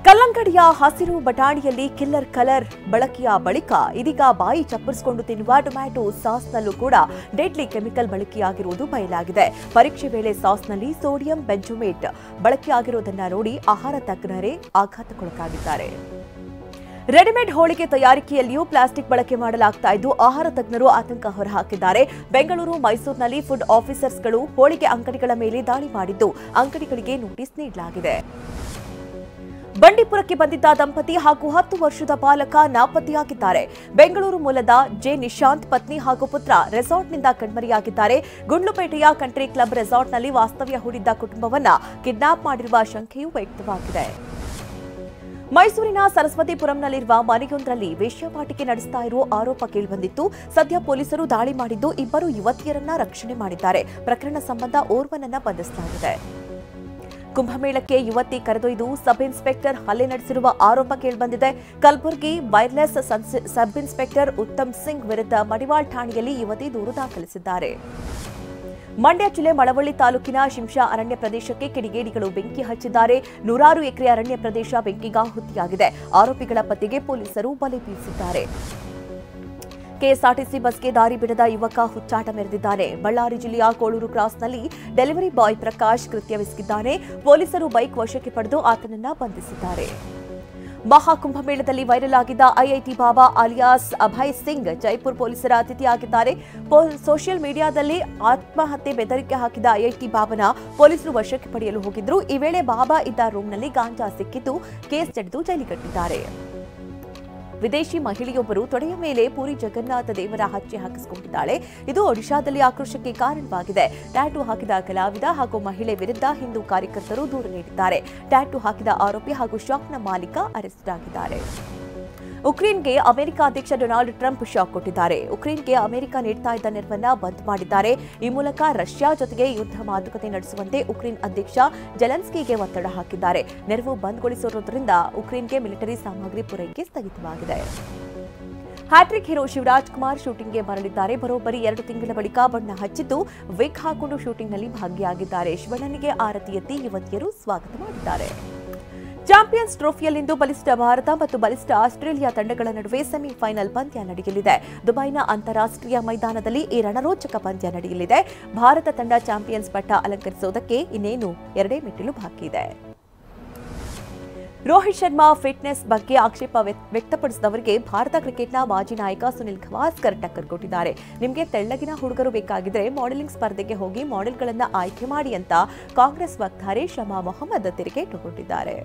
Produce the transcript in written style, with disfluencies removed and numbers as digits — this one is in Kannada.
ಕಲ್ಲಂಗಡಿಯ ಹಸಿರು ಬಟಾಣಿಯಲ್ಲಿ ಕಿಲ್ಲರ್ ಕಲರ್ ಬಳಕೆಯ ಬಳಿಕ ಇದೀಗ ಬಾಯಿ ಚಪ್ಪರಿಸಿಕೊಂಡು ತಿನ್ನುವ ಟೊಮ್ಯಾಟೊ ಸಾಸ್ನಲ್ಲೂ ಕೂಡ ಡೆಡ್ಲಿ ಕೆಮಿಕಲ್ ಬಳಕೆಯಾಗಿರುವುದು ಬಯಲಾಗಿದೆ. ಪರೀಕ್ಷೆ ವೇಳೆ ಸಾಸ್ನಲ್ಲಿ ಸೋಡಿಯಂ ಬೆಂಜೋಮೇಟ್ ಬಳಕೆಯಾಗಿರುವುದನ್ನು ನೋಡಿ ಆಹಾರ ತಜ್ಞರೇ ಆಘಾತಕ್ಕೊಳಗಾಗಿದ್ದಾರೆ. ರೆಡಿಮೇಡ್ ಹೋಳಿಗೆ ತಯಾರಿಕೆಯಲ್ಲಿಯೂ ಪ್ಲಾಸ್ಟಿಕ್ ಬಳಕೆ ಮಾಡಲಾಗ್ತಾ ಇದ್ದು ಆಹಾರ ತಜ್ಞರು ಆತಂಕ ಹೊರಹಾಕಿದ್ದಾರೆ. ಬೆಂಗಳೂರು, ಮೈಸೂರಿನಲ್ಲಿ ಫುಡ್ ಆಫೀಸರ್ಸ್ಗಳು ಹೋಳಿಗೆ ಅಂಗಡಿಗಳ ಮೇಲೆ ದಾಳಿ ಮಾಡಿದ್ದು ಅಂಗಡಿಗಳಿಗೆ ನೋಟಿಸ್ ನೀಡಲಾಗಿದೆ. ಬಂಡೀಪುರಕ್ಕೆ ಬಂದಿದ್ದ ದಂಪತಿ ಹಾಗೂ 10 ವರ್ಷದ ಬಾಲಕ ನಾಪತ್ತೆಯಾಗಿದ್ದಾರೆ. ಬೆಂಗಳೂರು ಮೂಲದ ಜೆ ನಿಶಾಂತ್ ಪತ್ನಿ ಹಾಗೂ ಪುತ್ರ ರೆಸಾರ್ಟ್ನಿಂದ ಕಣ್ಮರೆಯಾಗಿದ್ದಾರೆ. ಗುಂಡ್ಲುಪೇಟೆಯ ಕಂಟ್ರಿ ಕ್ಲಬ್ ರೆಸಾರ್ಟ್ನಲ್ಲಿ ವಾಸ್ತವ್ಯ ಹೂಡಿದ್ದ ಕುಟುಂಬವನ್ನ ಕಿಡ್ನಾಪ್ ಮಾಡಿರುವ ಶಂಕೆಯೂ ವ್ಯಕ್ತವಾಗಿದೆ. ಮೈಸೂರಿನ ಸರಸ್ವತಿಪುರಂನಲ್ಲಿರುವ ಮನೆಯೊಂದರಲ್ಲಿ ವೇಶ್ಯಾವಾಟಿಕೆ ನಡೆಸ್ತಾ ಇರುವ ಆರೋಪ ಕೇಳಿಬಂದಿತ್ತು. ಸದ್ಯ ಪೊಲೀಸರು ದಾಳಿ ಮಾಡಿದ್ದು 2 ಯುವತಿಯರನ್ನ ರಕ್ಷಣೆ ಮಾಡಿದ್ದಾರೆ. ಪ್ರಕರಣ ಸಂಬಂಧ ಓರ್ವನನ್ನ ಬಂಧಿಸಲಾಗಿದೆ. ಕುಂಭಮೇಳಕ್ಕೆ ಯುವತಿ ಕರೆದೊಯ್ದು ಸಬ್ ಇನ್ಸ್ಪೆಕ್ಟರ್ ಹಲ್ಲೆ ನಡೆಸಿರುವ ಆರೋಪ ಕೇಳಿಬಂದಿದೆ. Kalaburagi wireless sub inspector Uttam Singh ವಿರುದ್ಧ ಮಡಿವಾಳ್ ಠಾಣೆಯಲ್ಲಿ ಯುವತಿ ದೂರು ದಾಖಲಿಸಿದ್ದಾರೆ. ಮಂಡ್ಯ ಜಿಲ್ಲೆ ಮಳವಳ್ಳಿ ತಾಲೂಕಿನ ಶಿಂಷಾ ಅರಣ್ಯ ಪ್ರದೇಶಕ್ಕೆ ಕಿಡಿಗೇಡಿಗಳು ಬೆಂಕಿ ಹಚ್ಚಿದ್ದಾರೆ. 100 ಎಕರೆ ಅರಣ್ಯ ಪ್ರದೇಶ ಬೆಂಕಿಗಾಹುತಿಯಾಗಿದೆ. ಆರೋಪಿಗಳ ಪತ್ತೆಗೆ ಪೊಲೀಸರು ಬಲೆ ಬೀಸಿದ್ದಾರೆ. ಕೆಎಸ್ಆರ್ಟಿಸಿ ಬಸ್ಗೆ ದಾರಿ ಬಿಡದ ಯುವಕ ಹುಚ್ಚಾಟ ಮೆರೆದಿದ್ದಾನೆ. ಬಳ್ಳಾರಿ ಜಿಲ್ಲೆಯ ಕೋಳೂರು ಕ್ರಾಸ್ನಲ್ಲಿ ಡೆಲಿವರಿ ಬಾಯ್ ಪ್ರಕಾಶ್ ಕೃತ್ಯವೆಸಗಿದ್ದಾನೆ. ಪೊಲೀಸರು ಬೈಕ್ ವಶಕ್ಕೆ ಪಡೆದು ಆತನನ್ನ ಬಂಧಿಸಿದ್ದಾರೆ. ಮಹಾಕುಂಭಮೇಳದಲ್ಲಿ ವೈರಲ್ ಆಗಿದ್ದ ಐಐಟಿ ಬಾಬಾ ಅಲಿಯಾಸ್ ಅಭಯ್ ಸಿಂಗ್ ಜೈಪುರ್ ಪೊಲೀಸರ ಅತಿಥಿಯಾಗಿದ್ದಾರೆ. ಸೋಷಿಯಲ್ ಮೀಡಿಯಾದಲ್ಲಿ ಆತ್ಮಹತ್ಯೆ ಬೆದರಿಕೆ ಹಾಕಿದ ಐಐಟಿ ಬಾಬಾನ ಪೊಲೀಸರು ವಶಕ್ಕೆ ಪಡೆಯಲು ಹೋಗಿದ್ರು. ಈ ವೇಳೆ ಬಾಬಾ ಇದ್ದ ರೂಮ್ನಲ್ಲಿ ಗಾಂಜಾ ಸಿಕ್ಕಿದ್ದು ಕೇಸ್ ಜಡಿದು ಜೈಲಿಗಟ್ಟಿದ್ದಾರೆ. ವಿದೇಶಿ ಮಹಿಳೆಯೊಬ್ಬರು ತೊಡೆಯ ಮೇಲೆ ಪುರಿ ಜಗನ್ನಾಥ ದೇವರ ಹಚ್ಚೆ ಹಾಕಿಸಿಕೊಂಡಿದ್ದಾಳೆ. ಇದು ಒಡಿಶಾದಲ್ಲಿ ಆಕ್ರೋಶಕ್ಕೆ ಕಾರಣವಾಗಿದೆ. ಟ್ಯಾಟೂ ಹಾಕಿದ ಕಲಾವಿದ ಹಾಗೂ ಮಹಿಳೆ ವಿರುದ್ಧ ಹಿಂದೂ ಕಾರ್ಯಕರ್ತರು ದೂರು ನೀಡಿದ್ದಾರೆ. ಟ್ಯಾಟೂ ಹಾಕಿದ ಆರೋಪಿ ಹಾಗೂ ಶಾಪ್ನ ಮಾಲೀಕ ಅರೆಸ್ಟ್ ಆಗಿದ್ದಾರೆ. ಉಕ್ರೇನ್ಗೆ ಅಮೆರಿಕ ಅಧ್ಯಕ್ಷ ಡೊನಾಲ್ಡ್ ಟ್ರಂಪ್ ಶಾಕ್ ಕೊಟ್ಟಿದ್ದಾರೆ. ಉಕ್ರೇನ್ಗೆ ಅಮೆರಿಕ ನೀಡ್ತಾ ಇದ್ದ ನೆರವನ್ನ ಬಂದ್ ಮಾಡಿದ್ದಾರೆ. ಈ ಮೂಲಕ ರಷ್ಯಾ ಜೊತೆಗೆ ಯುದ್ಧ ಮಾತುಕತೆ ನಡೆಸುವಂತೆ ಉಕ್ರೇನ್ ಅಧ್ಯಕ್ಷ ಜೆಲೆನ್ಸ್ಕಿಗೆ ಒತ್ತಡ ಹಾಕಿದ್ದಾರೆ. ನೆರವು ಬಂದ್ಗೊಳಿಸಿರುವುದರಿಂದ ಉಕ್ರೇನ್ಗೆ ಮಿಲಿಟರಿ ಸಾಮಗ್ರಿ ಪೂರೈಕೆ ಸ್ಥಗಿತವಾಗಿದೆ. ಹ್ಯಾಟ್ರಿಕ್ ಹೀರೋ ಶಿವರಾಜ್ ಕುಮಾರ್ ಶೂಟಿಂಗ್ಗೆ ಮರಳಿದ್ದಾರೆ. ಬರೋಬ್ಬರಿ 2 ತಿಂಗಳ ಬಳಿಕ ಬಣ್ಣ ಹಚ್ಚಿದ್ದು ವಿಗ್ ಹಾಕೊಂಡು ಶೂಟಿಂಗ್ನಲ್ಲಿ ಭಾಗಿಯಾಗಿದ್ದಾರೆ. ಶಿವಣ್ಣನಿಗೆ ಆರತಿ ಎತ್ತಿ ಯುವತಿಯರು ಸ್ವಾಗತ ಮಾಡಿದ್ದಾರೆ. ಚಾಂಪಿಯನ್ಸ್ ಟ್ರೋಫಿಯಲ್ಲಿಂದು ಬಲಿಷ್ಠ ಭಾರತ ಮತ್ತು ಬಲಿಷ್ಠ ಆಸ್ಟ್ರೇಲಿಯಾ ತಂಡಗಳ ನಡುವೆ ಸೆಮಿಫೈನಲ್ ಪಂದ್ಯ ನಡೆಯಲಿದೆ. ದುಬೈನ ಅಂತಾರಾಷ್ಟ್ರೀಯ ಮೈದಾನದಲ್ಲಿ ಈ ರಣರೋಚಕ ಪಂದ್ಯ ನಡೆಯಲಿದೆ. ಭಾರತ ತಂಡ ಚಾಂಪಿಯನ್ಸ್ ಪಟ್ಟ ಅಲಂಕರಿಸುವುದಕ್ಕೆ ಇನ್ನೇನು 2 ಮೆಟ್ಟಿಲು ಬಾಕಿ ಇದೆ. ರೋಹಿತ್ ಶರ್ಮಾ ಫಿಟ್ನೆಸ್ ಬಗ್ಗೆ ಆಕ್ಷೇಪ ವ್ಯಕ್ತಪಡಿಸಿದವರಿಗೆ ಭಾರತ ಕ್ರಿಕೆಟ್ನ ಮಾಜಿ ನಾಯಕ ಸುನಿಲ್ ಗವಾಸ್ಕರ್ ಟಕ್ಕರ್ ಕೊಟ್ಟಿದ್ದಾರೆ. ನಿಮಗೆ ತೆಳ್ಳಗಿನ ಹುಡುಗರು ಬೇಕಾಗಿದ್ರೆ ಮಾಡೆಲಿಂಗ್ ಸ್ಪರ್ಧೆಗೆ ಹೋಗಿ ಮಾಡೆಲ್ಗಳನ್ನು ಆಯ್ಕೆ ಮಾಡಿ ಅಂತ ಕಾಂಗ್ರೆಸ್ ವಕ್ತಾರೆ ಶಮಾ ಮೊಹಮ್ಮದ್ ತಿರುಗೇಟು ಕೊಟ್ಟಿದ್ದಾರೆ.